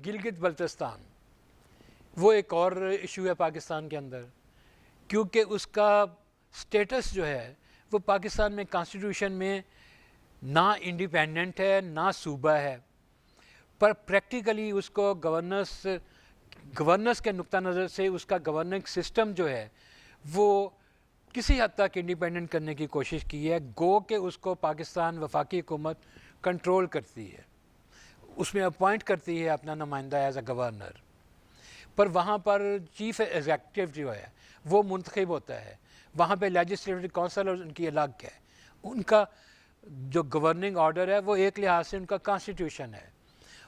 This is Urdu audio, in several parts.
گلگت بلتستان وہ ایک اور ایشو ہے پاکستان کے اندر، کیونکہ اس کا سٹیٹس جو ہے وہ پاکستان میں کانسٹیٹیوشن میں نہ انڈیپینڈنٹ ہے نہ صوبہ ہے، پر پریکٹیکلی اس کو گورننس کے نقطہ نظر سے اس کا گورننگ سسٹم جو ہے وہ کسی حد تک انڈیپینڈنٹ کرنے کی کوشش کی ہے، گو کہ اس کو پاکستان وفاقی حکومت کنٹرول کرتی ہے، اس میں اپوائنٹ کرتی ہے اپنا نمائندہ ایز اے گورنر، پر وہاں پر چیف ایگزیکٹو جو ہے وہ منتخب ہوتا ہے، وہاں پہ لیجسلیٹو کونسل اور ان کی الگ ہے، ان کا جو گورننگ آرڈر ہے وہ ایک لحاظ سے ان کا کانسٹیٹیوشن ہے،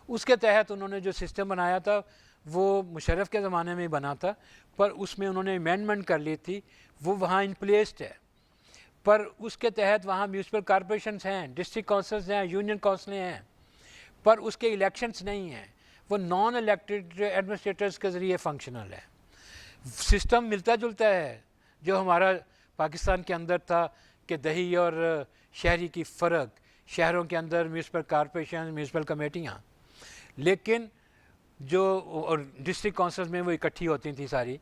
اس کے تحت انہوں نے جو سسٹم بنایا تھا وہ مشرف کے زمانے میں ہی بنا تھا، پر اس میں انہوں نے امینڈمنٹ کر لی تھی، وہ وہاں ان پلیسڈ ہے، پر اس کے تحت وہاں میونسپل کارپوریشنز ہیں، ڈسٹرکٹ کونسلز ہیں، یونین کونسلیں ہیں، پر اس کے الیکشنز نہیں ہیں، وہ نان الیکٹڈ ایڈمنسٹریٹرز کے ذریعے فنکشنل ہے، سسٹم ملتا جلتا ہے جو ہمارا پاکستان کے اندر تھا کہ دیہی اور شہری کی فرق، شہروں کے اندر میونسپل کارپوریشن، میونسپل کمیٹیاں، لیکن جو اور ڈسٹرکٹ کونسلز میں وہ اکٹھی ہوتی تھیں ساری،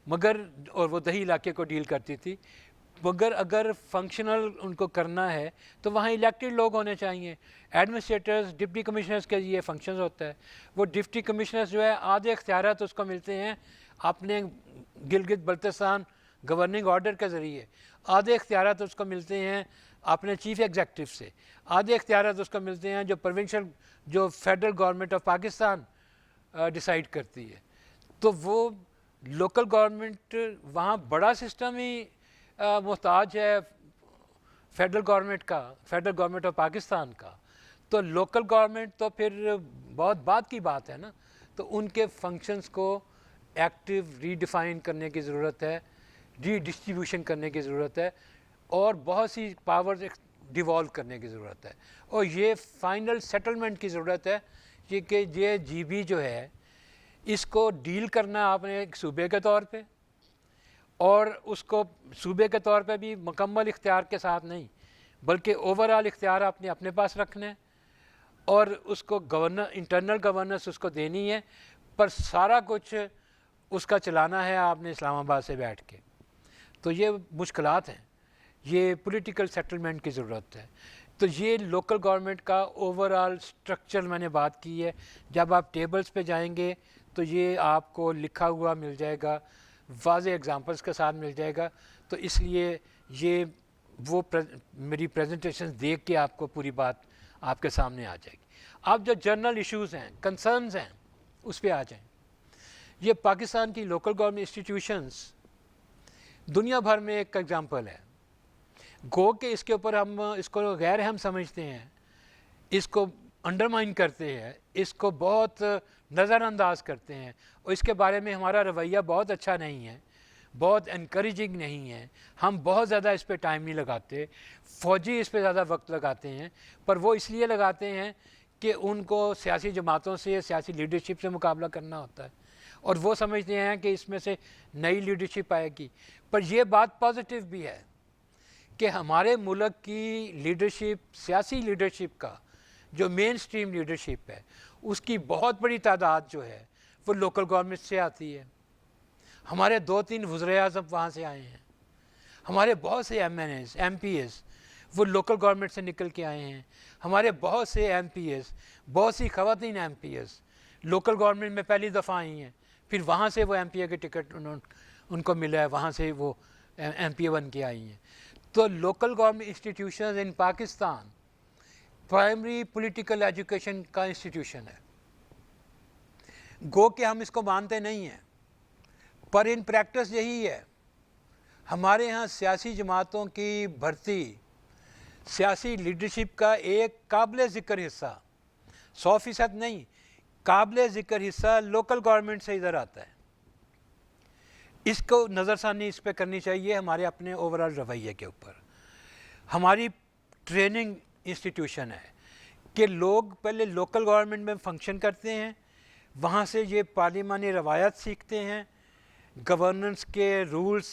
مگر اور وہ دیہی علاقے کو ڈیل کرتی تھی، مگر اگر فنکشنل ان کو کرنا ہے تو وہاں الیکٹڈ لوگ ہونے چاہیے، ایڈمنسٹریٹرز ڈپٹی کمشنرز کے یہ فنکشنز ہوتا ہے، وہ ڈپٹی کمشنرز جو ہے آدھے اختیارات اس کو ملتے ہیں اپنے گلگت بلتستان گورننگ آرڈر کے ذریعے، آدھے اختیارات اس کو ملتے ہیں اپنے چیف ایگزیکٹو سے، آدھے اختیارات اس کو ملتے ہیں جو federal government of Pakistan decide کرتی ہے، تو وہ لوکل گورنمنٹ وہاں بڑا سسٹم ہی محتاج ہے فیڈرل گورنمنٹ آف پاکستان کا، تو لوکل گورنمنٹ تو پھر بہت بعد کی بات ہے نا، تو ان کے فنکشنز کو ایکٹیو ری ڈیفائن کرنے کی ضرورت ہے، ری ڈسٹریبیوشن کرنے کی ضرورت ہے، اور بہت سی پاورز ڈیوالو کرنے کی ضرورت ہے، اور یہ فائنل سیٹلمنٹ کی ضرورت ہے کہ یہ جی بی جو ہے اس کو ڈیل کرنا آپ نے ایک صوبے کے طور پہ، اور اس کو صوبے کے طور پہ بھی مکمل اختیار کے ساتھ نہیں بلکہ اوورآل اختیار آپ نے اپنے پاس رکھنا ہے، اور اس کو انٹرنل گورننس اس کو دینی ہے، پر سارا کچھ اس کا چلانا ہے آپ نے اسلام آباد سے بیٹھ کے، تو یہ مشکلات ہیں، یہ پولیٹیکل سیٹلمنٹ کی ضرورت ہے، تو یہ لوکل گورنمنٹ کا اوورآل سٹرکچر میں نے بات کی ہے، جب آپ ٹیبلز پہ جائیں گے تو یہ آپ کو لکھا ہوا مل جائے گا، واضح ایگزامپلس کے ساتھ مل جائے گا، تو اس لیے یہ وہ میری پریزنٹیشن دیکھ کے آپ کو پوری بات آپ کے سامنے آ جائے گی۔ اب جو جنرل ایشوز ہیں، کنسرنز ہیں، اس پہ آ جائیں۔ یہ پاکستان کی لوکل گورنمنٹ انسٹیٹیوشنز دنیا بھر میں ایک ایگزامپل ہے، گو کہ اس کے اوپر ہم اس کو غیر اہم سمجھتے ہیں، اس کو انڈرمائن کرتے ہیں، اس کو بہت نظر انداز کرتے ہیں، اور اس کے بارے میں ہمارا رویہ بہت اچھا نہیں ہے، بہت انکریجنگ نہیں ہے، ہم بہت زیادہ اس پہ ٹائم نہیں لگاتے، فوجی اس پہ زیادہ وقت لگاتے ہیں، پر وہ اس لیے لگاتے ہیں کہ ان کو سیاسی جماعتوں سے، سیاسی لیڈرشپ سے مقابلہ کرنا ہوتا ہے، اور وہ سمجھتے ہیں کہ اس میں سے نئی لیڈرشپ آئے گی، پر یہ بات پازیٹیو بھی ہے کہ ہمارے ملک کی لیڈرشپ، سیاسی لیڈرشپ کا جو مین سٹریم لیڈرشپ ہے، اس کی بہت بڑی تعداد جو ہے وہ لوکل گورنمنٹ سے آتی ہے، ہمارے 2-3 وزرائے اعظم وہاں سے آئے ہیں، ہمارے بہت سے MNAs, MPAs وہ لوکل گورنمنٹ سے نکل کے آئے ہیں، ہمارے بہت سے ایم پی ایز، بہت سی خواتین MPAs local government میں پہلی دفعہ آئی ہیں، پھر وہاں سے وہ ایم پی اے کے ٹکٹ ان کو ملا ہے، وہاں سے وہ ایم پی اے بن کے آئی ہیں، تو لوکل گورنمنٹ انسٹیٹیوشنز ان پاکستان پرائمری پولیٹیکل ایجوکیشن کا انسٹیٹیوشن ہے، گو کہ ہم اس کو مانتے نہیں ہیں، پر ان پریکٹس یہی ہے، ہمارے ہاں سیاسی جماعتوں کی بھرتی سیاسی لیڈرشپ کا ایک قابل ذکر حصہ، 100% نہیں، قابل ذکر حصہ لوکل گورنمنٹ سے ادھر آتا ہے، اس کو نظر ثانی اس پہ کرنی چاہیے ہمارے اپنے اوورآل رویے کے اوپر۔ ہماری ٹریننگ انسٹیٹیوشن ہے کہ لوگ پہلے لوکل گورنمنٹ میں فنکشن کرتے ہیں، وہاں سے یہ پارلیمانی روایات سیکھتے ہیں، گورننس کے رولز،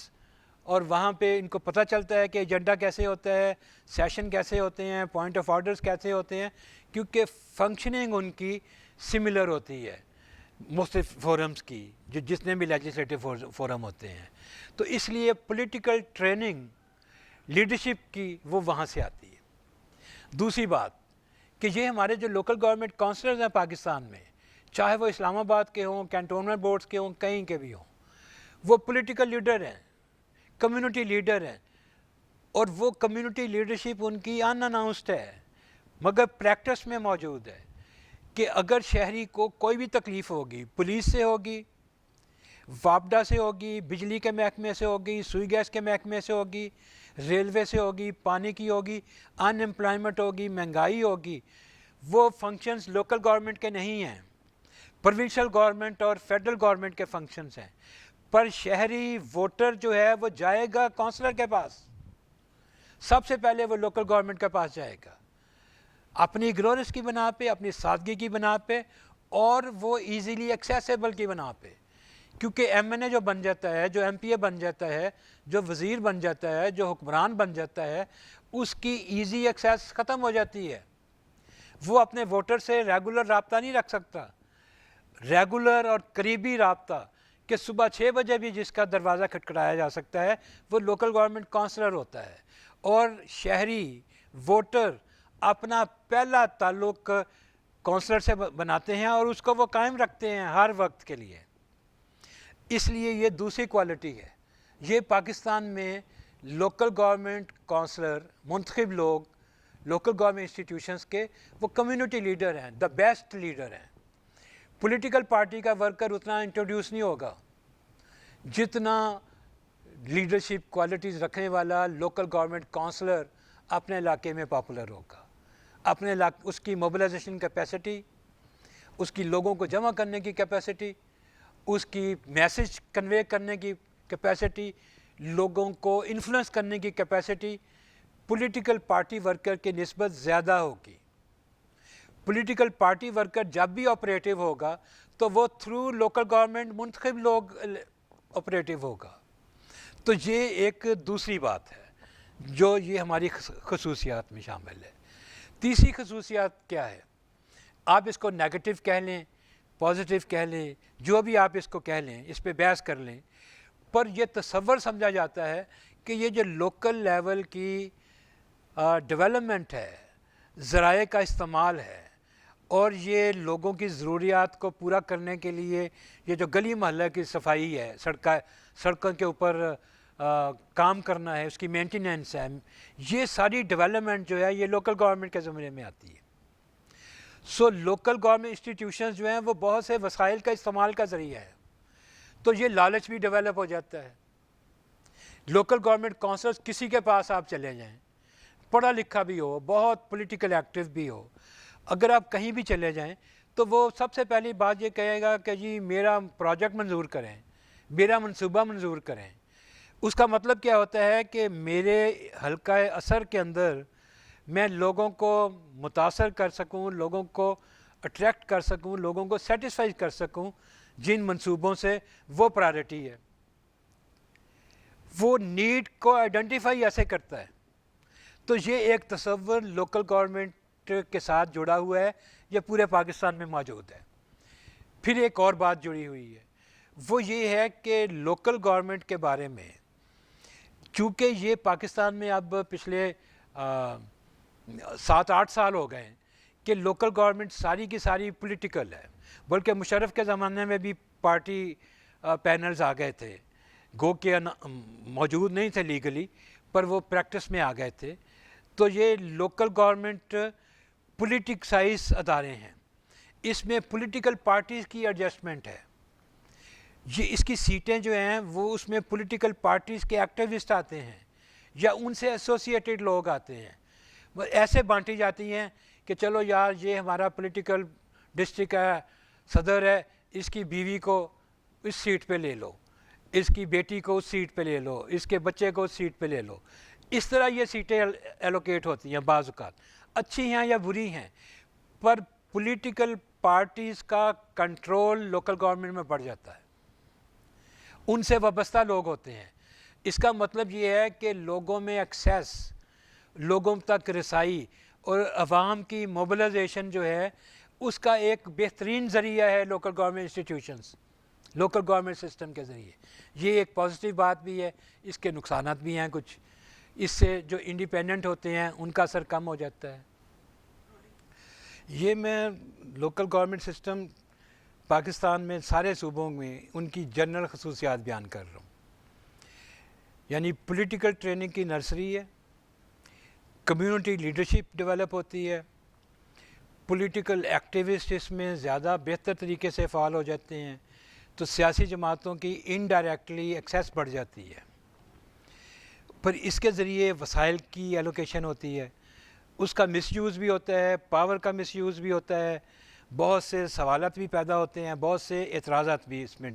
اور وہاں پہ ان کو پتہ چلتا ہے کہ ایجنڈا کیسے ہوتا ہے، سیشن کیسے ہوتے ہیں، پوائنٹ آف آرڈرز کیسے ہوتے ہیں، کیونکہ فنکشننگ ان کی سملر ہوتی ہے، مختلف فورمز کی جتنے بھی لیجسلیٹو فورم ہوتے ہیں. تو اس لیے پولیٹیکل ٹریننگ لیڈرشپ کی وہ وہاں سے آتی ہے. دوسری بات کہ یہ ہمارے جو لوکل گورنمنٹ کونسلرز ہیں پاکستان میں, چاہے وہ اسلام آباد کے ہوں, کینٹونمنٹ بورڈز کے ہوں, کہیں کے بھی ہوں, وہ پولیٹیکل لیڈر ہیں, کمیونٹی لیڈر ہیں, اور وہ کمیونٹی لیڈرشپ ان کی ان اناؤنسڈ ہے مگر پریکٹس میں موجود ہے کہ اگر شہری کو کوئی بھی تکلیف ہوگی, پولیس سے ہوگی, واپڈا سے ہوگی, بجلی کے محکمے سے ہوگی, سوئی گیس کے محکمے سے ہوگی, ریلوے سے ہوگی, پانی کی ہوگی, ان امپلائمنٹ ہوگی, مہنگائی ہوگی, وہ فنکشنز لوکل گورنمنٹ کے نہیں ہیں, پروونشل گورنمنٹ اور فیڈرل گورنمنٹ کے فنکشنز ہیں. پر شہری ووٹر جو ہے وہ جائے گا کونسلر کے پاس, سب سے پہلے وہ لوکل گورنمنٹ کے پاس جائے گا اپنی اگنورنس کی بنا پہ, اپنی سادگی کی بنا پہ, اور وہ ایزیلی ایکسیسیبل کی بنا پہ. کیونکہ ایم این اے جو بن جاتا ہے, جو ایم پی اے بن جاتا ہے, جو وزیر بن جاتا ہے, جو حکمران بن جاتا ہے, اس کی ایزی ایکسیس ختم ہو جاتی ہے. وہ اپنے ووٹر سے ریگولر رابطہ نہیں رکھ سکتا, ریگولر اور قریبی رابطہ کہ صبح 6 بجے بھی جس کا دروازہ کھٹکھٹایا جا سکتا ہے وہ لوکل گورنمنٹ کونسلر ہوتا ہے. اور شہری ووٹر اپنا پہلا تعلق کونسلر سے بناتے ہیں اور اس کو وہ قائم رکھتے ہیں ہر وقت کے لیے. اس لیے یہ دوسری کوالٹی ہے. یہ پاکستان میں لوکل گورنمنٹ کونسلر, منتخب لوگ لوکل گورنمنٹ انسٹیٹیوشنز کے, وہ کمیونٹی لیڈر ہیں, دا بیسٹ لیڈر ہیں. پولیٹیکل پارٹی کا ورکر اتنا انٹروڈیوس نہیں ہوگا جتنا لیڈرشپ کوالٹیز رکھنے والا لوکل گورنمنٹ کونسلر اپنے علاقے میں پاپولر ہوگا. اپنے علاقے, اس کی موبلائزیشن کیپیسٹی, اس کی لوگوں کو جمع کرنے کی کیپیسٹی, اس کی میسج کنوے کرنے کی کیپیسٹی, لوگوں کو انفلوئنس کرنے کی کیپیسٹی پولیٹیکل پارٹی ورکر کی نسبت زیادہ ہوگی. پولیٹیکل پارٹی ورکر جب بھی آپریٹو ہوگا تو وہ تھرو لوکل گورنمنٹ منتخب لوگ آپریٹو ہوگا. تو یہ ایک دوسری بات ہے جو یہ ہماری خصوصیات میں شامل ہے. تیسری خصوصیات کیا ہے؟ آپ اس کو نیگیٹو کہہ لیں, پازیٹیو کہہ لیں, جو بھی آپ اس کو کہہ لیں, اس پہ بحث کر لیں, پر یہ تصور سمجھا جاتا ہے کہ یہ جو لوکل لیول کی ڈیولپمنٹ ہے, ذرائع کا استعمال ہے, اور یہ لوگوں کی ضروریات کو پورا کرنے کے لیے یہ جو گلی محلہ کی صفائی ہے, سڑکوں کے اوپر کام کرنا ہے, اس کی مینٹیننس ہے, یہ ساری ڈیولپمنٹ جو ہے یہ لوکل گورنمنٹ کے زمرے میں آتی ہے. سو لوکل گورنمنٹ انسٹیٹیوشنز جو ہیں وہ بہت سے وسائل کا استعمال کا ذریعہ ہے, تو یہ لالچ بھی ڈیولپ ہو جاتا ہے. لوکل گورنمنٹ کونسلز کسی کے پاس آپ چلے جائیں, پڑھا لکھا بھی ہو, بہت پولیٹیکل ایکٹیو بھی ہو, اگر آپ کہیں بھی چلے جائیں تو وہ سب سے پہلی بات یہ کہے گا کہ جی میرا پروجیکٹ منظور کریں, میرا منصوبہ منظور کریں. اس کا مطلب کیا ہوتا ہے کہ میرے حلقہ اثر کے اندر میں لوگوں کو متاثر کر سکوں, لوگوں کو اٹریکٹ کر سکوں, لوگوں کو سیٹسفائی کر سکوں جن منصوبوں سے وہ پرائرٹی ہے. وہ نیڈ کو آئیڈینٹیفائی ایسے کرتا ہے. تو یہ ایک تصور لوکل گورنمنٹ کے ساتھ جڑا ہوا ہے, یہ پورے پاکستان میں موجود ہے. پھر ایک اور بات جڑی ہوئی ہے, وہ یہ ہے کہ لوکل گورنمنٹ کے بارے میں, چونکہ یہ پاکستان میں اب پچھلے 7-8 سال ہو گئے ہیں کہ لوکل گورنمنٹ ساری کی ساری پولیٹیکل ہے, بلکہ مشرف کے زمانے میں بھی پارٹی پینلز آ گئے تھے, گو کہ موجود نہیں تھے لیگلی, پر وہ پریکٹس میں آ گئے تھے. تو یہ لوکل گورنمنٹ پولیٹیکسائز ادارے ہیں, اس میں پولیٹیکل پارٹیز کی ایڈجسٹمنٹ ہے. یہ اس کی سیٹیں جو ہیں وہ اس میں پولیٹیکل پارٹیز کے ایکٹیوسٹ آتے ہیں یا ان سے ایسوسیٹیڈ لوگ آتے ہیں, وہ ایسے بانٹی جاتی ہیں کہ چلو یار یہ ہمارا پولیٹیکل ڈسٹرکٹ ہے, صدر ہے, اس کی بیوی کو اس سیٹ پہ لے لو, اس کی بیٹی کو اس سیٹ پہ لے لو, اس کے بچے کو اس سیٹ پہ لے لو. اس طرح یہ سیٹیں ایلوکیٹ ہوتی ہیں, بعض اوقات اچھی ہیں یا بری ہیں, پر پولیٹیکل پارٹیز کا کنٹرول لوکل گورنمنٹ میں بڑھ جاتا ہے, ان سے وابستہ لوگ ہوتے ہیں. اس کا مطلب یہ ہے کہ لوگوں میں ایکسیس, لوگوں تک رسائی اور عوام کی موبلائزیشن جو ہے اس کا ایک بہترین ذریعہ ہے local government institutions, local government system کے ذریعے. یہ ایک پازیٹیو بات بھی ہے، اس کے نقصانات بھی ہیں کچھ. اس سے جو انڈیپینڈنٹ ہوتے ہیں ان کا اثر کم ہو جاتا ہے. یہ میں لوکل گورنمنٹ سسٹم پاکستان میں سارے صوبوں میں ان کی جنرل خصوصیات بیان کر رہا ہوں. یعنی پولیٹیکل ٹریننگ کی نرسری ہے، کمیونٹی لیڈرشپ ڈیولپ ہوتی ہے، پولیٹیکل ایکٹیوسٹ اس میں زیادہ بہتر طریقے سے فعال ہو جاتے ہیں، تو سیاسی جماعتوں کی انڈائریکٹلی ایکسیس بڑھ جاتی ہے. پر اس کے ذریعے وسائل کی ایلوکیشن ہوتی ہے، اس کا مس یوز بھی ہوتا ہے، پاور کا مس یوز بھی ہوتا ہے، بہت سے سوالات بھی پیدا ہوتے ہیں، بہت سے اعتراضات بھی اس میں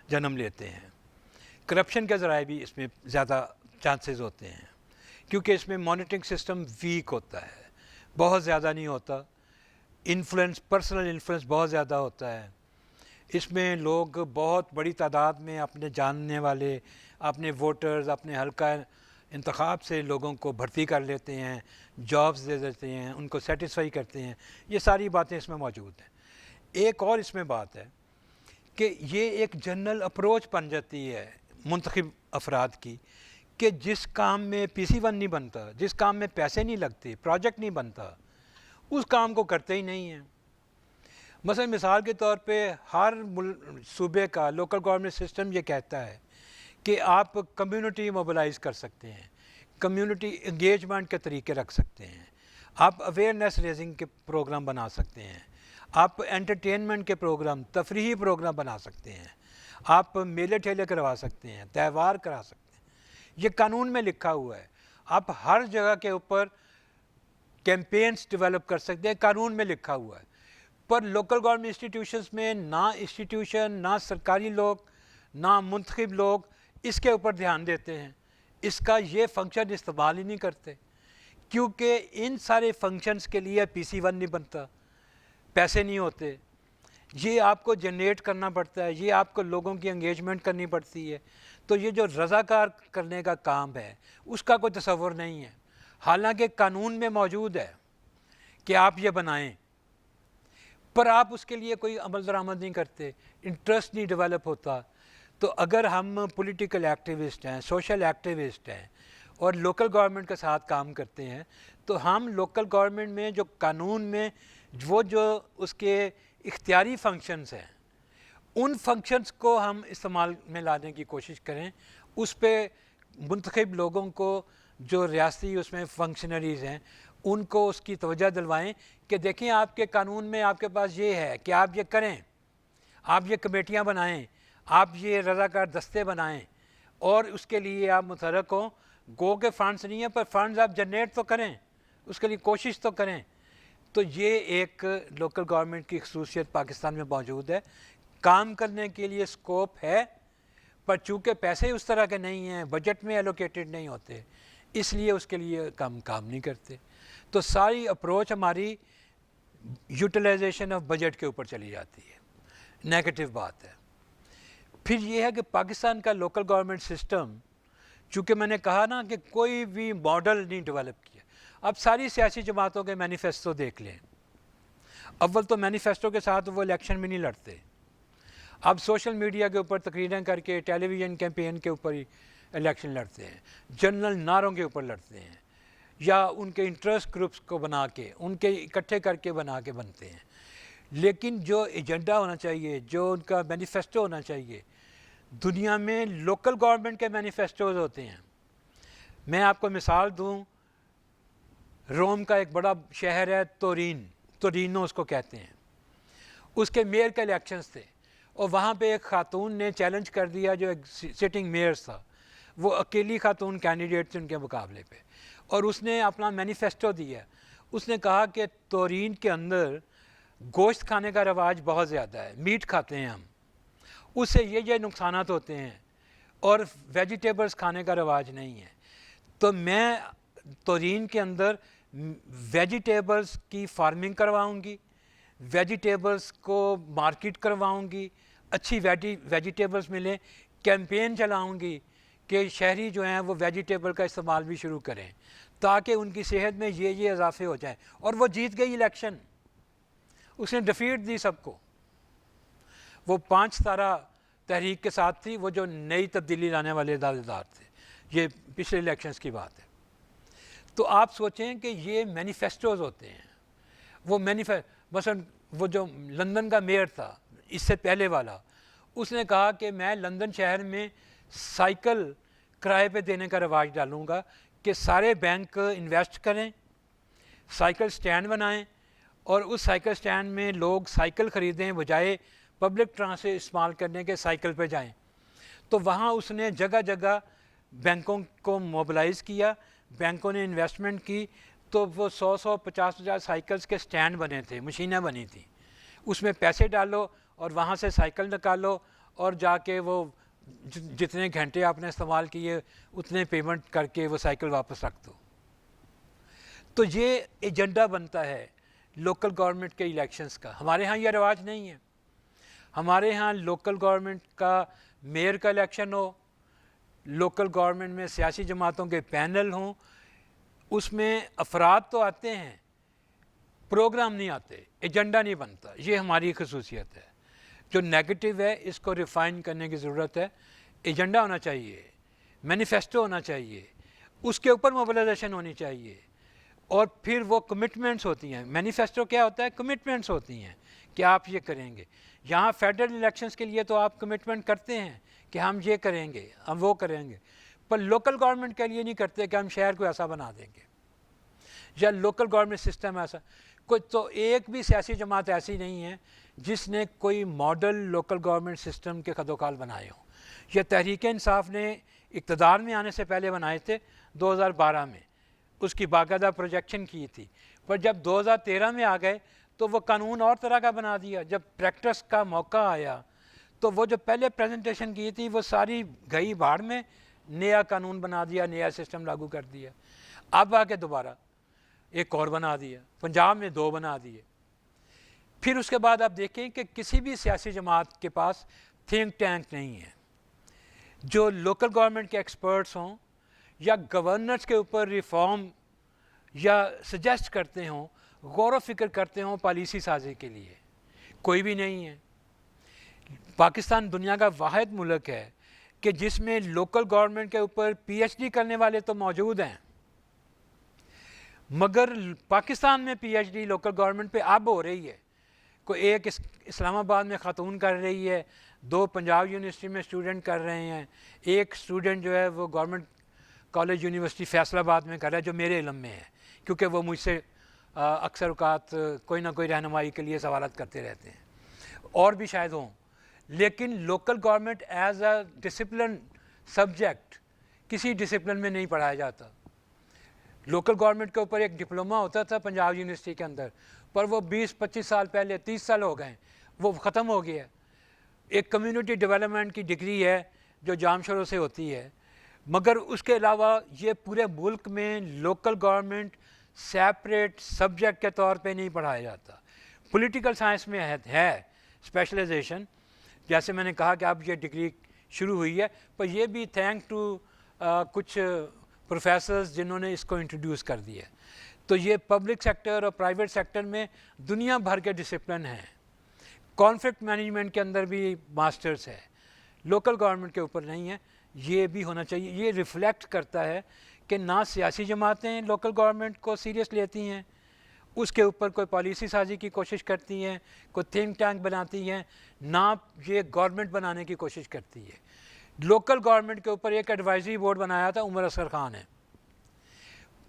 جنم لیتے ہیں. کرپشن کے ذرائع بھی اس میں زیادہ چانسز ہوتے ہیں، کیونکہ اس میں مانیٹرنگ سسٹم ویک ہوتا ہے، بہت زیادہ نہیں ہوتا. انفلوئنس، پرسنل انفلوئنس بہت زیادہ ہوتا ہے. اس میں لوگ بہت بڑی تعداد میں اپنے جاننے والے، اپنے ووٹرز، اپنے حلقہ انتخاب سے لوگوں کو بھرتی کر لیتے ہیں، جابز دے دیتے ہیں، ان کو سیٹسفائی کرتے ہیں. یہ ساری باتیں اس میں موجود ہیں. ایک اور اس میں بات ہے کہ یہ ایک جنرل اپروچ بن جاتی ہے منتخب افراد کی کہ جس کام میں پی سی ون نہیں بنتا، جس کام میں پیسے نہیں لگتے، پروجیکٹ نہیں بنتا، اس کام کو کرتے ہی نہیں ہیں. مثلا مثال کے طور پہ ہر صوبے کا لوکل گورنمنٹ سسٹم یہ کہتا ہے کہ آپ کمیونٹی موبلائز کر سکتے ہیں، کمیونٹی انگیجمنٹ کے طریقے رکھ سکتے ہیں، آپ اویئرنیس ریزنگ کے پروگرام بنا سکتے ہیں، آپ انٹرٹینمنٹ کے پروگرام، تفریحی پروگرام بنا سکتے ہیں، آپ میلے ٹھیلے کروا سکتے ہیں، تہوار کرا سکتے ہیں. یہ قانون میں لکھا ہوا ہے. آپ ہر جگہ کے اوپر کیمپینز ڈیولپ کر سکتے ہیں، قانون میں لکھا ہوا ہے. پر لوکل گورنمنٹ انسٹیٹیوشنز میں نہ انسٹیٹیوشن، نہ سرکاری لوگ، نہ منتخب لوگ اس کے اوپر دھیان دیتے ہیں، اس کا یہ فنکشن استعمال ہی نہیں کرتے، کیونکہ ان سارے فنکشنز کے لیے پی سی ون نہیں بنتا، پیسے نہیں ہوتے. یہ آپ کو جنریٹ کرنا پڑتا ہے، یہ آپ کو لوگوں کی انگیجمنٹ کرنی پڑتی ہے. تو یہ جو رضاکار کرنے کا کام ہے اس کا کوئی تصور نہیں ہے، حالانکہ قانون میں موجود ہے کہ آپ یہ بنائیں، پر آپ اس کے لیے کوئی عمل درآمد نہیں کرتے، انٹرسٹ نہیں ڈیولپ ہوتا. تو اگر ہم پولیٹیکل ایکٹیوسٹ ہیں، سوشل ایکٹیوسٹ ہیں اور لوکل گورنمنٹ کے ساتھ کام کرتے ہیں، تو ہم لوکل گورنمنٹ میں جو قانون میں وہ جو اس کے اختیاری فنکشنز ہیں ان فنکشنز کو ہم استعمال میں لانے کی کوشش کریں. اس پہ منتخب لوگوں کو جو ریاستی اس میں فنکشنریز ہیں ان کو اس کی توجہ دلوائیں کہ دیکھیں آپ کے قانون میں آپ کے پاس یہ ہے کہ آپ یہ کریں، آپ یہ کمیٹیاں بنائیں، آپ یہ رضاکار دستے بنائیں، اور اس کے لیے آپ متحرک ہوں. گو کے فنڈز نہیں ہیں پر فنڈز آپ جنریٹ تو کریں، اس کے لیے کوشش تو کریں. تو یہ ایک لوکل گورنمنٹ کی خصوصیت پاکستان میں موجود ہے. کام کرنے کے لیے اسکوپ ہے، پر چونکہ پیسے اس طرح کے نہیں ہیں، بجٹ میں ایلوکیٹڈ نہیں ہوتے، اس لیے اس کے لیے کام نہیں کرتے. تو ساری اپروچ ہماری یوٹیلائزیشن آف بجٹ کے اوپر چلی جاتی ہے. نیگیٹو بات ہے. پھر یہ ہے کہ پاکستان کا لوکل گورنمنٹ سسٹم، چونکہ میں نے کہا نا کہ کوئی بھی ماڈل نہیں ڈیولپ کیا. اب ساری سیاسی جماعتوں کے مینیفیسٹو دیکھ لیں. اول تو مینیفیسٹو کے ساتھ وہ الیکشن میں نہیں لڑتے، اب سوشل میڈیا کے اوپر تقریریں کر کے، ٹیلی ویژن کیمپین کے اوپر ہی الیکشن لڑتے ہیں، جنرل نعروں کے اوپر لڑتے ہیں، یا ان کے انٹرسٹ گروپس کو بنا کے، ان کے اکٹھے کر کے بنا کے بنتے ہیں. لیکن جو ایجنڈا ہونا چاہیے، جو ان کا مینیفیسٹو ہونا چاہیے، دنیا میں لوکل گورنمنٹ کے مینیفیسٹوز ہوتے ہیں. میں آپ کو مثال دوں، روم کا ایک بڑا شہر ہے تورینو اس کو کہتے ہیں. اس کے میئر کے الیکشنز تھے اور وہاں پہ ایک خاتون نے چیلنج کر دیا، جو ایک سٹنگ میئر تھا، وہ اکیلی خاتون کینڈیڈیٹ تھی ان کے مقابلے پہ، اور اس نے اپنا مینیفیسٹو دیا. اس نے کہا کہ تورین کے اندر گوشت کھانے کا رواج بہت زیادہ ہے، میٹ کھاتے ہیں ہم، اس سے یہ نقصانات ہوتے ہیں، اور ویجیٹیبلز کھانے کا رواج نہیں ہے. تو میں تورین کے اندر ویجیٹیبلز کی فارمنگ کرواؤں گی، ویجیٹیبلز کو مارکیٹ کرواؤں گی، اچھی ویجیٹیبلز ملیں، کیمپین چلاؤں گی کہ شہری جو ہیں وہ ویجیٹیبل کا استعمال بھی شروع کریں تاکہ ان کی صحت میں یہ اضافے ہو جائیں. اور وہ جیت گئی الیکشن، اس نے ڈیفیٹ دی سب کو. وہ 5 ستارہ تحریک کے ساتھ تھی, وہ جو نئی تبدیلی لانے والے دعوے دار تھے. یہ پچھلے الیکشنز کی بات ہے. تو آپ سوچیں کہ یہ مینیفیسٹوز ہوتے ہیں. وہ مثلا وہ جو لندن کا میئر تھا اس سے پہلے والا, اس نے کہا کہ میں لندن شہر میں سائیکل کرائے پہ دینے کا رواج ڈالوں گا کہ سارے بینک انویسٹ کریں, سائیکل سٹینڈ بنائیں, اور اس سائیکل سٹینڈ میں لوگ سائیکل خریدیں بجائے پبلک ٹرانسپورٹ استعمال کرنے کے سائیکل پہ جائیں. تو وہاں اس نے جگہ جگہ بینکوں کو موبلائز کیا, بینکوں نے انویسٹمنٹ کی, تو وہ 100 50 سائیکلز کے سٹینڈ بنے تھے, مشینیں بنی تھیں. اس میں پیسے ڈالو اور وہاں سے سائیکل نکالو اور جا کے وہ جتنے گھنٹے آپ نے استعمال کیے اتنے پیمنٹ کر کے وہ سائیکل واپس رکھ دو. تو یہ ایجنڈا بنتا ہے لوکل گورنمنٹ کے الیکشنز کا. ہمارے ہاں یہ رواج نہیں ہے. ہمارے ہاں لوکل گورنمنٹ کا میئر کا الیکشن ہو, لوکل گورنمنٹ میں سیاسی جماعتوں کے پینل ہوں, اس میں افراد تو آتے ہیں, پروگرام نہیں آتے, ایجنڈا نہیں بنتا. یہ ہماری خصوصیت ہے. جو نیگیٹو ہے اس کو ریفائن کرنے کی ضرورت ہے. ایجنڈا ہونا چاہیے, مینیفیسٹو ہونا چاہیے, اس کے اوپر موبلائزیشن ہونی چاہیے, اور پھر وہ کمٹمنٹس ہوتی ہیں. مینیفیسٹو کیا ہوتا ہے؟ کمٹمنٹس ہوتی ہیں کہ آپ یہ کریں گے. یہاں فیڈرل الیکشنز کے لیے تو آپ کمٹمنٹ کرتے ہیں کہ ہم یہ کریں گے, ہم وہ کریں گے, پر لوکل گورنمنٹ کے لیے نہیں کرتے کہ ہم شہر کو ایسا بنا دیں گے یا لوکل گورنمنٹ سسٹم ایسا. کوئی تو ایک بھی سیاسی جماعت ایسی نہیں ہے جس نے کوئی ماڈل لوکل گورنمنٹ سسٹم کے خد و خال بنائے ہوں. یہ تحریک انصاف نے اقتدار میں آنے سے پہلے بنائے تھے 2012 میں, اس کی باقاعدہ پروجیکشن کی تھی, پر جب 2013 میں آ گئے تو وہ قانون اور طرح کا بنا دیا. جب پریکٹس کا موقع آیا تو وہ جو پہلے پریزنٹیشن کی تھی وہ ساری گئی بھاڑ میں, نیا قانون بنا دیا, نیا سسٹم لاگو کر دیا. اب آ کے دوبارہ ایک اور بنا دیا, پنجاب میں 2 بنا دیے. پھر اس کے بعد آپ دیکھیں کہ کسی بھی سیاسی جماعت کے پاس تھنک ٹینک نہیں ہے جو لوکل گورنمنٹ کے ایکسپرٹس ہوں یا گورنرز کے اوپر ریفارم یا سجیسٹ کرتے ہوں, غور و فکر کرتے ہوں پالیسی سازی کے لیے. کوئی بھی نہیں ہے. پاکستان دنیا کا واحد ملک ہے کہ جس میں لوکل گورنمنٹ کے اوپر PhD کرنے والے تو موجود ہیں, مگر پاکستان میں PhD لوکل گورنمنٹ پہ اب ہو رہی ہے. کوئی ایک اسلام آباد میں خاتون کر رہی ہے, 2 پنجاب یونیورسٹی میں اسٹوڈنٹ کر رہے ہیں, ایک اسٹوڈنٹ جو ہے وہ گورنمنٹ کالج یونیورسٹی فیصل آباد میں کر رہا ہے جو میرے علم میں ہے, کیونکہ وہ مجھ سے اکثر اوقات کوئی نہ کوئی رہنمائی کے لیے سوالات کرتے رہتے ہیں, اور بھی شاید ہوں. لیکن local government as a discipline subject کسی ڈسپلن میں نہیں پڑھایا جاتا. لوکل گورنمنٹ کے اوپر ایک ڈپلوما ہوتا تھا پنجاب یونیورسٹی کے اندر, پر وہ 20-25 سال پہلے, 30 سال ہو گئے, وہ ختم ہو گیا. ایک کمیونٹی ڈیولپمنٹ کی ڈگری ہے جو جام شروع سے ہوتی ہے, مگر اس کے علاوہ یہ پورے ملک میں لوکل گورنمنٹ سیپریٹ سبجیکٹ کے طور پہ نہیں پڑھایا جاتا. پولیٹیکل سائنس میں ہے اسپیشلائزیشن, جیسے میں نے کہا کہ اب یہ ڈگری شروع ہوئی ہے, پر یہ بھی تھینک ٹو کچھ پروفیسرز جنہوں نے اس کو انٹروڈیوس کر دیا. تو یہ پبلک سیکٹر اور پرائیویٹ سیکٹر میں دنیا بھر کے ڈسپلن ہیں. کانفلکٹ مینجمنٹ کے اندر بھی ماسٹرز ہے, لوکل گورنمنٹ کے اوپر نہیں ہے. یہ بھی ہونا چاہیے. یہ ریفلیکٹ کرتا ہے کہ نہ سیاسی جماعتیں لوکل گورنمنٹ کو سیریس لیتی ہیں, اس کے اوپر کوئی پالیسی سازی کی کوشش کرتی ہیں, کوئی تھنک ٹینک بناتی ہیں, نہ یہ گورنمنٹ بنانے کی کوشش کرتی ہے. لوکل گورنمنٹ کے اوپر ایک ایڈوائزری بورڈ بنایا تھا عمر اصغر خان نے,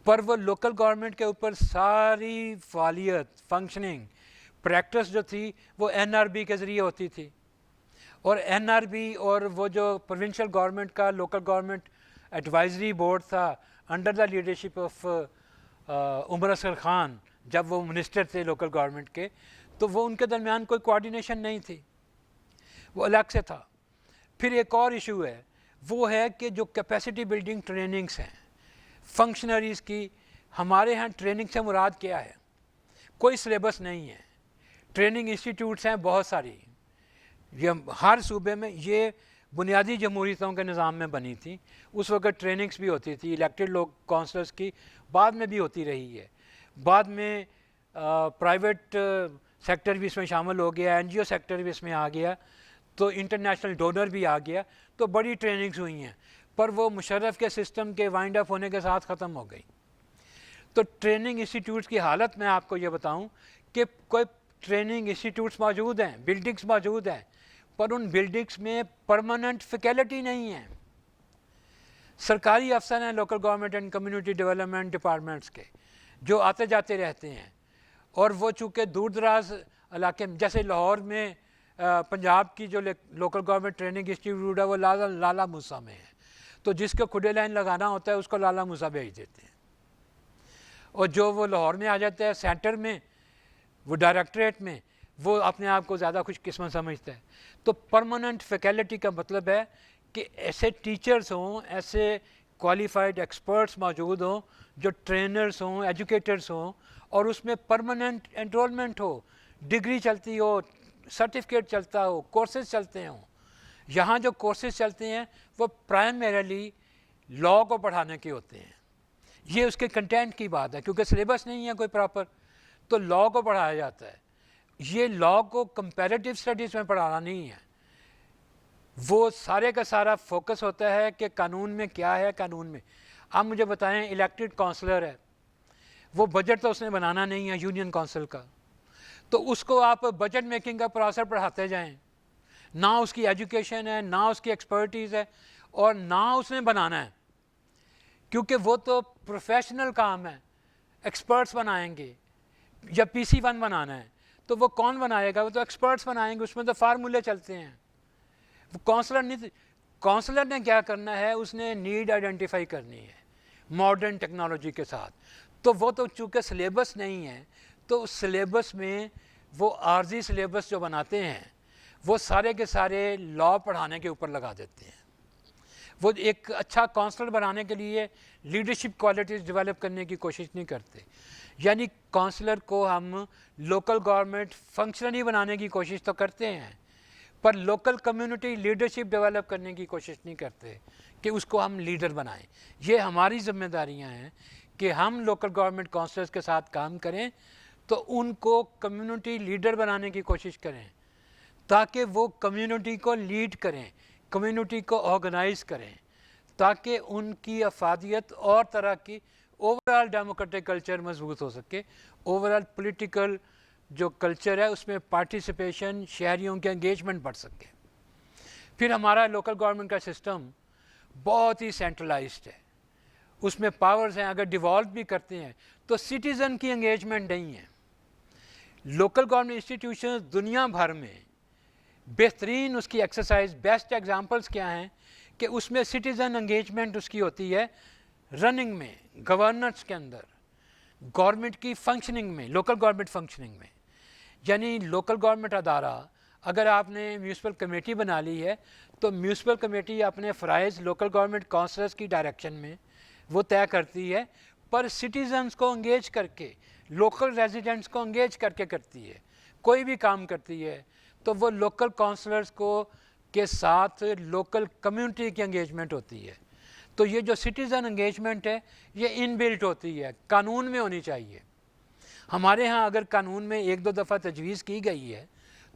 پر وہ لوکل گورنمنٹ کے اوپر ساری فعالیت فنکشننگ پریکٹس جو تھی وہ NRB کے ذریعے ہوتی تھی, اور NRB اور وہ جو پروونشل گورنمنٹ کا لوکل گورنمنٹ ایڈوائزری بورڈ تھا انڈر دا لیڈرشپ آف عمر اصغر خان, جب وہ منسٹر تھے لوکل گورنمنٹ کے, تو وہ ان کے درمیان کوئی کوآرڈینیشن نہیں تھی, وہ الگ سے تھا. پھر ایک اور ایشو ہے, وہ ہے کہ جو کیپیسٹی بلڈنگ ٹریننگز ہیں فنکشنریز کی, ہمارے ہاں ٹریننگ سے مراد کیا ہے؟ کوئی سلیبس نہیں ہے. ٹریننگ انسٹیٹیوٹس ہیں بہت ساری, یہ ہر صوبے میں. یہ بنیادی جمہوریتوں کے نظام میں بنی تھی, اس وقت ٹریننگز بھی ہوتی تھی الیکٹڈ لوگ کونسلرز کی, بعد میں بھی ہوتی رہی ہے. بعد میں پرائیویٹ سیکٹر بھی اس میں شامل ہو گیا, این جی او سیکٹر بھی اس میں آ گیا, تو انٹرنیشنل ڈونر بھی آ گیا, تو بڑی ٹریننگز ہوئی ہیں, پر وہ مشرف کے سسٹم کے وائنڈ اپ ہونے کے ساتھ ختم ہو گئی. تو ٹریننگ انسٹیٹیوٹس کی حالت میں آپ کو یہ بتاؤں کہ کوئی ٹریننگ انسٹیٹیوٹس موجود ہیں, بلڈنگس موجود ہیں, پر ان بلڈنگس میں پرماننٹ فیکلٹی نہیں ہے. سرکاری افسر ہیں local government and community development departments کے, جو آتے جاتے رہتے ہیں, اور وہ چونکہ دور دراز علاقے میں, جیسے لاہور میں پنجاب کی جو لوکل گورنمنٹ ٹریننگ انسٹیٹیوٹ ہے وہ لالا موسیٰ میں ہے, تو جس کو کھڈے لائن لگانا ہوتا ہے اس کو لالا موسیٰ بھیج دیتے ہیں, اور جو وہ لاہور میں آ جاتا ہے سینٹر میں, وہ ڈائریکٹریٹ میں, وہ اپنے آپ کو زیادہ خوش قسمت سمجھتا ہے. تو پرماننٹ فیکلٹی کا مطلب ہے کہ ایسے ٹیچرز ہوں, ایسے کوالیفائڈ ایکسپرٹس موجود ہوں جو ٹرینرز ہوں, ایجوکیٹرز ہوں, اور اس میں پرماننٹ انرولمنٹ ہو, ڈگری چلتی ہو, سرٹیفکیٹ چلتا ہو, کورسز چلتے ہوں. یہاں جو کورسز چلتے ہیں وہ پرائمریلی لاء کو پڑھانے کے ہوتے ہیں. یہ اس کے کنٹینٹ کی بات ہے, کیونکہ سلیبس نہیں ہے کوئی پراپر, تو لاء کو پڑھایا جاتا ہے. یہ لاء کو کمپیریٹیو اسٹڈیز میں پڑھانا نہیں ہے, وہ سارے کا سارا فوکس ہوتا ہے کہ قانون میں کیا ہے. قانون میں آپ مجھے بتائیں, الیکٹڈ کونسلر ہے, وہ بجٹ تو اس نے بنانا نہیں ہے یونین کونسل کا, تو اس کو آپ بجٹ میکنگ کا پروسیس پڑھاتے جائیں, نہ اس کی ایجوکیشن ہے, نہ اس کی ایکسپرٹیز ہے, اور نہ اس نے بنانا ہے, کیونکہ وہ تو پروفیشنل کام ہے. ایکسپرٹس بنائیں گے, یا پی سی 1 بنانا ہے تو وہ کون بنائے گا؟ وہ تو ایکسپرٹس بنائیں گے, اس میں تو فارمولے چلتے ہیں. وہ کونسلر نہیں, کونسلر نے کیا کرنا ہے, اس نے نیڈ آئیڈینٹیفائی کرنی ہے ماڈرن ٹیکنالوجی کے ساتھ. تو وہ تو چونکہ سلیبس نہیں ہے, تو اس سلیبس میں وہ عارضی سلیبس جو بناتے ہیں وہ سارے کے سارے لاء پڑھانے کے اوپر لگا دیتے ہیں. وہ ایک اچھا کونسلر بنانے کے لیے لیڈرشپ کوالٹیز ڈیولپ کرنے کی کوشش نہیں کرتے. یعنی کونسلر کو ہم لوکل گورنمنٹ فنکشنری بنانے کی کوشش تو کرتے ہیں, پر لوکل کمیونٹی لیڈرشپ ڈیولپ کرنے کی کوشش نہیں کرتے کہ اس کو ہم لیڈر بنائیں. یہ ہماری ذمہ داریاں ہیں کہ ہم لوکل گورنمنٹ کونسلرز کے ساتھ کام کریں, تو ان کو کمیونٹی لیڈر بنانے کی کوشش کریں, تاکہ وہ کمیونٹی کو لیڈ کریں, کمیونٹی کو آرگنائز کریں, تاکہ ان کی افادیت اور طرح کی اوور آل ڈیموکریٹک کلچر مضبوط ہو سکے. اوور آل پولیٹیکل جو کلچر ہے اس میں پارٹیسپیشن, شہریوں کے انگیجمنٹ بڑھ سکے. پھر ہمارا لوکل گورنمنٹ کا سسٹم بہت ہی سینٹرلائزڈ ہے, اس میں پاورز ہیں, اگر ڈیوالو بھی کرتے ہیں تو سٹیزن کی انگیجمنٹ نہیں ہے. لوکل گورنمنٹ انسٹیٹیوشنز دنیا بھر میں بہترین اس کی ایکسرسائز, بیسٹ ایگزامپلس کیا ہیں کہ اس میں سٹیزن انگیجمنٹ اس کی ہوتی ہے رننگ میں, گورننس کے اندر, گورنمنٹ کی فنکشننگ میں, لوکل گورنمنٹ فنکشننگ میں. یعنی لوکل گورنمنٹ ادارہ, اگر آپ نے میونسپل کمیٹی بنا لی ہے تو میونسپل کمیٹی اپنے فرائض لوکل گورنمنٹ کونسلرز کی ڈائریکشن میں وہ طے کرتی ہے, پر سٹیزنز کو انگیج کر کے, لوکل ریزیڈنٹس کو انگیج کر کے کرتی ہے. کوئی بھی کام کرتی ہے تو وہ لوکل کونسلرز کو کے ساتھ لوکل کمیونٹی کی انگیجمنٹ ہوتی ہے. تو یہ جو سٹیزن انگیجمنٹ ہے یہ ان بلٹ ہوتی ہے, قانون میں ہونی چاہیے. ہمارے ہاں اگر قانون میں ایک دو دفعہ تجویز کی گئی ہے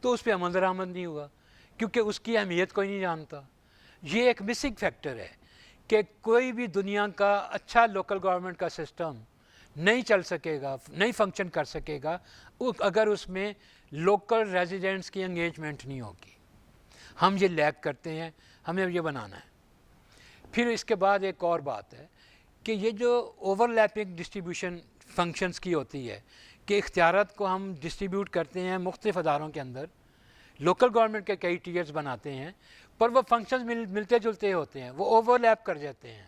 تو اس پہ عمل درآمد نہیں ہوا, کیونکہ اس کی اہمیت کوئی نہیں جانتا. یہ ایک مسنگ فیکٹر ہے کہ کوئی بھی دنیا کا اچھا لوکل گورنمنٹ کا سسٹم نہیں چل سکے گا, نہیں فنکشن کر سکے گا اگر اس میں لوکل ریزیڈنٹس کی انگیجمنٹ نہیں ہوگی. ہم یہ لیک کرتے ہیں, ہمیں یہ بنانا ہے. پھر اس کے بعد ایک اور بات ہے کہ یہ جو اوور لیپنگ ڈسٹریبیوشن فنکشنز کی ہوتی ہے کہ اختیارات کو ہم ڈسٹریبیوٹ کرتے ہیں مختلف اداروں کے اندر, لوکل گورنمنٹ کے کئی ٹیئرز بناتے ہیں, پر وہ فنکشنز ملتے جلتے ہوتے ہیں, وہ اوور لیپ کر جاتے ہیں.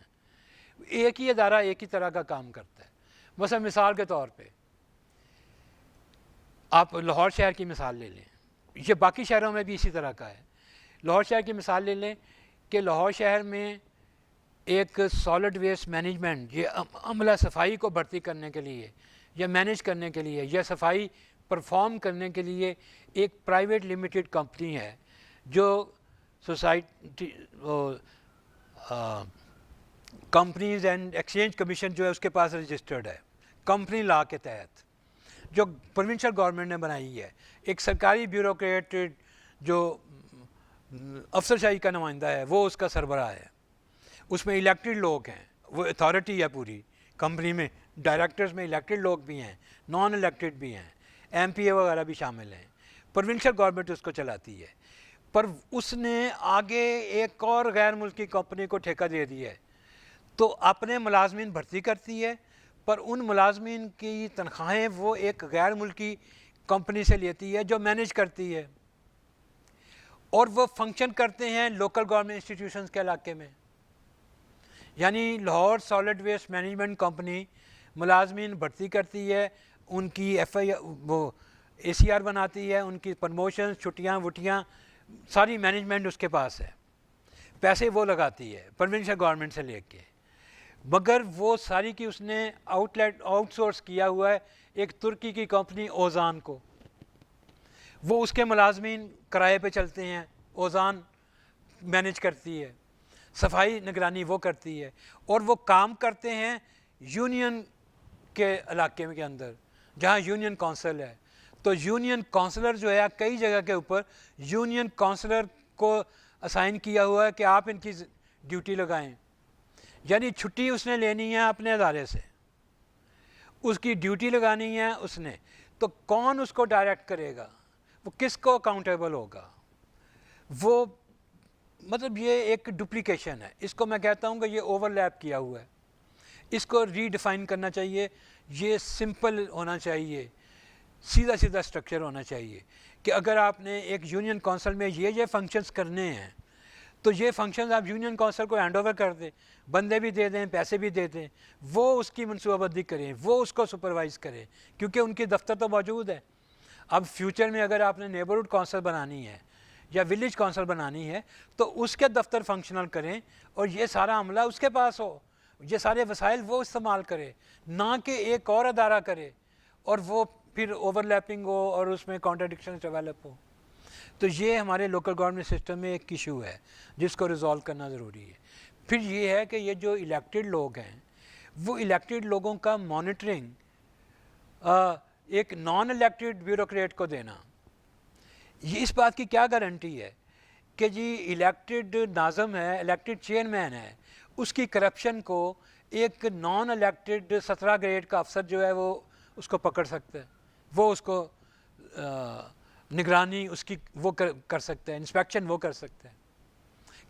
ایک ہی ادارہ ایک ہی طرح کا کام کرتا ہے. مثلا مثال کے طور پہ آپ لاہور شہر کی مثال لے لیں, یہ باقی شہروں میں بھی اسی طرح کا ہے. لاہور شہر کی مثال لے لیں کہ لاہور شہر میں ایک سالڈ ویسٹ مینجمنٹ, یہ عملہ صفائی کو بھرتی کرنے کے لیے یا مینیج کرنے کے لیے یا صفائی پرفارم کرنے کے لیے ایک پرائیویٹ لمیٹڈ کمپنی ہے جو society companies and exchange commission جو ہے اس کے پاس رجسٹرڈ ہے کمپنی لا کے تحت. جو پروونشل گورنمنٹ نے بنائی ہے. ایک سرکاری بیوروکریٹ جو افسر شاہی کا نمائندہ ہے وہ اس کا سربراہ ہے. اس میں الیکٹڈ لوگ ہیں, وہ اتھارٹی ہے پوری کمپنی میں. ڈائریکٹرز میں الیکٹڈ لوگ بھی ہیں, نان الیکٹڈ بھی ہیں, ایم پی اے وغیرہ بھی شامل ہیں. پروونشل گورنمنٹ اس کو چلاتی ہے. پر اس نے آگے ایک اور غیر ملکی کمپنی کو ٹھیکہ دے دیا ہے, تو اپنے ملازمین بھرتی کرتی ہے, پر ان ملازمین کی تنخواہیں وہ ایک غیر ملکی کمپنی سے لیتی ہے جو مینیج کرتی ہے, اور وہ فنکشن کرتے ہیں لوکل گورنمنٹ انسٹیٹیوشنز کے علاقے میں. یعنی Lahore solid waste management company ملازمین بھرتی کرتی ہے, ان کی ایف آئی وہ اے سی آر بناتی ہے, ان کی پروموشن, چھٹیاں وٹیاں, ساری مینجمنٹ اس کے پاس ہے, پیسے وہ لگاتی ہے پروونشل گورنمنٹ سے لے کے. مگر وہ ساری کی اس نے آؤٹ سورس کیا ہوا ہے ایک ترکی کی کمپنی اوزان کو. وہ اس کے ملازمین کرائے پہ چلتے ہیں, اوزان مینیج کرتی ہے, صفائی نگرانی وہ کرتی ہے, اور وہ کام کرتے ہیں یونین کے علاقے کے اندر جہاں یونین کونسل ہے. تو یونین کونسلر جو ہے کئی جگہ کے اوپر یونین کونسلر کو اسائن کیا ہوا ہے کہ آپ ان کی ڈیوٹی لگائیں. یعنی چھٹی اس نے لینی ہے اپنے ادارے سے, اس کی ڈیوٹی لگانی ہے اس نے. تو کون اس کو ڈائریکٹ کرے گا, وہ کس کو اکاؤنٹیبل ہوگا؟ وہ مطلب یہ ایک ڈپلیکیشن ہے. اس کو میں کہتا ہوں کہ یہ اوور لیپ کیا ہوا ہے, اس کو ری ڈیفائن کرنا چاہیے. یہ سمپل ہونا چاہیے, سیدھا سیدھا اسٹرکچر ہونا چاہیے کہ اگر آپ نے ایک یونین کونسل میں یہ فنکشنز کرنے ہیں تو یہ فنکشنز آپ یونین کونسل کو ہینڈ اوور کر دیں, بندے بھی دے دیں, پیسے بھی دے دیں, وہ اس کی منصوبہ بندی کریں, وہ اس کو سپروائز کریں, کیونکہ ان کی دفتر تو موجود ہے. اب فیوچر میں اگر آپ نے نیبرہڈ کونسل بنانی ہے یا ولیج کونسل بنانی ہے تو اس کے دفتر فنکشنل کریں, اور یہ سارا عملہ اس کے پاس ہو, یہ سارے وسائل وہ استعمال کرے, نہ کہ ایک اور ادارہ کرے اور وہ پھر اوور لیپنگ ہو اور اس میں کانٹرڈکشن ڈیولپ ہو. تو یہ ہمارے لوکل گورنمنٹ سسٹم میں ایک ایشو ہے جس کو ریزالو کرنا ضروری ہے. پھر یہ ہے کہ یہ جو الیکٹڈ لوگ ہیں وہ الیکٹڈ لوگوں کا مانیٹرنگ ایک نان الیکٹڈ بیوروکریٹ کو دینا, یہ اس بات کی کیا گارنٹی ہے کہ جی الیکٹڈ ناظم ہے, الیکٹڈ چیئرمین ہے, اس کی کرپشن کو ایک نان الیکٹڈ 17 گریڈ کا افسر جو ہے وہ اس کو پکڑ سکتا ہے, وہ اس کو نگرانی اس کی وہ کر سکتا ہے, انسپیکشن وہ کر سکتا ہے.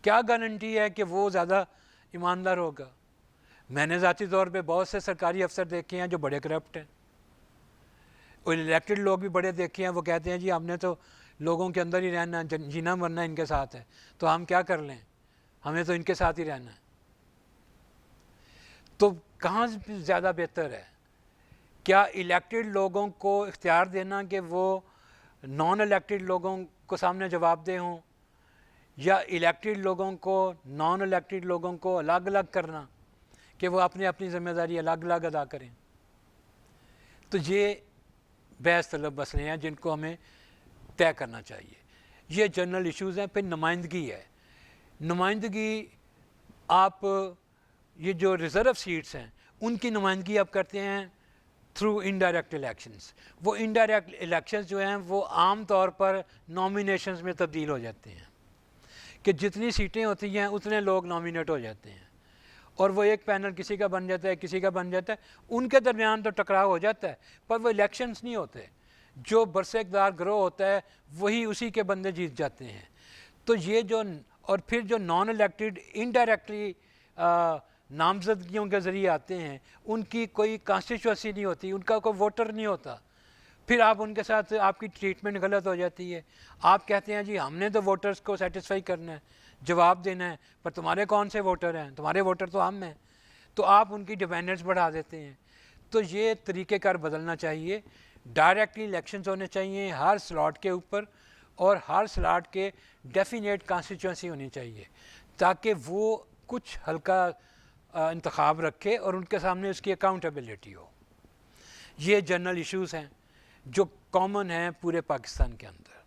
کیا گارنٹی ہے کہ وہ زیادہ ایماندار ہوگا؟ میں نے ذاتی طور پہ بہت سے سرکاری افسر دیکھے ہیں جو بڑے کرپٹ ہیں, اور الیکٹڈ لوگ بھی بڑے دیکھے ہیں, وہ کہتے ہیں جی ہم نے تو لوگوں کے اندر ہی رہنا, جینا مرنا ان کے ساتھ ہے, تو ہم کیا کر لیں, ہمیں تو ان کے ساتھ ہی رہنا ہے. تو کہاں زیادہ بہتر ہے, کیا الیکٹڈ لوگوں کو اختیار دینا کہ وہ نان الیکٹڈ لوگوں کو سامنے جواب دہ ہوں, یا الیکٹڈ لوگوں کو نان الیکٹڈ لوگوں کو الگ الگ کرنا کہ وہ اپنی ذمہ داری الگ الگ ادا کریں؟ تو یہ بحث طلب مسئلے ہیں جن کو ہمیں طے کرنا چاہیے. یہ جنرل ایشوز ہیں. پھر نمائندگی ہے. نمائندگی آپ یہ جو ریزرو سیٹس ہیں ان کی نمائندگی آپ کرتے ہیں تھرو انڈائریکٹ الیکشنز. وہ انڈائریکٹ الیکشنز جو ہیں وہ عام طور پر نامینیشنز میں تبدیل ہو جاتے ہیں کہ جتنی سیٹیں ہوتی ہیں اتنے لوگ نامینیٹ ہو جاتے ہیں, اور وہ ایک پینل کسی کا بن جاتا ہے, کسی کا بن جاتا ہے, ان کے درمیان تو ٹکراؤ ہو جاتا ہے, پر وہ الیکشنز نہیں ہوتے. جو برسے اقتدار گروہ ہوتا ہے وہی اسی کے بندے جیت جاتے ہیں. تو یہ جو اور پھر جو نان الیکٹڈ انڈائریکٹلی نامزدگیوں کے ذریعے آتے ہیں ان کی کوئی کانسٹیچوئنسی نہیں ہوتی, ان کا کوئی ووٹر نہیں ہوتا. پھر آپ ان کے ساتھ آپ کی ٹریٹمنٹ غلط ہو جاتی ہے. آپ کہتے ہیں جی ہم نے تو ووٹرز کو سیٹسفائی کرنا ہے, جواب دینا ہے, پر تمہارے کون سے ووٹر ہیں, تمہارے ووٹر تو ہم ہیں. تو آپ ان کی ڈیپینڈنس بڑھا دیتے ہیں. تو یہ طریقہ کار بدلنا چاہیے. ڈائریکٹلی الیکشنز ہونے چاہیے ہر سلاٹ کے اوپر, اور ہر سلاٹ کے ڈیفینیٹ کانسٹیچوئنسی ہونی چاہیے تاکہ وہ کچھ ہلکا انتخاب رکھے اور ان کے سامنے اس کی اکاؤنٹیبلٹی ہو. یہ جنرل ایشوز ہیں جو کامن ہیں پورے پاکستان کے اندر.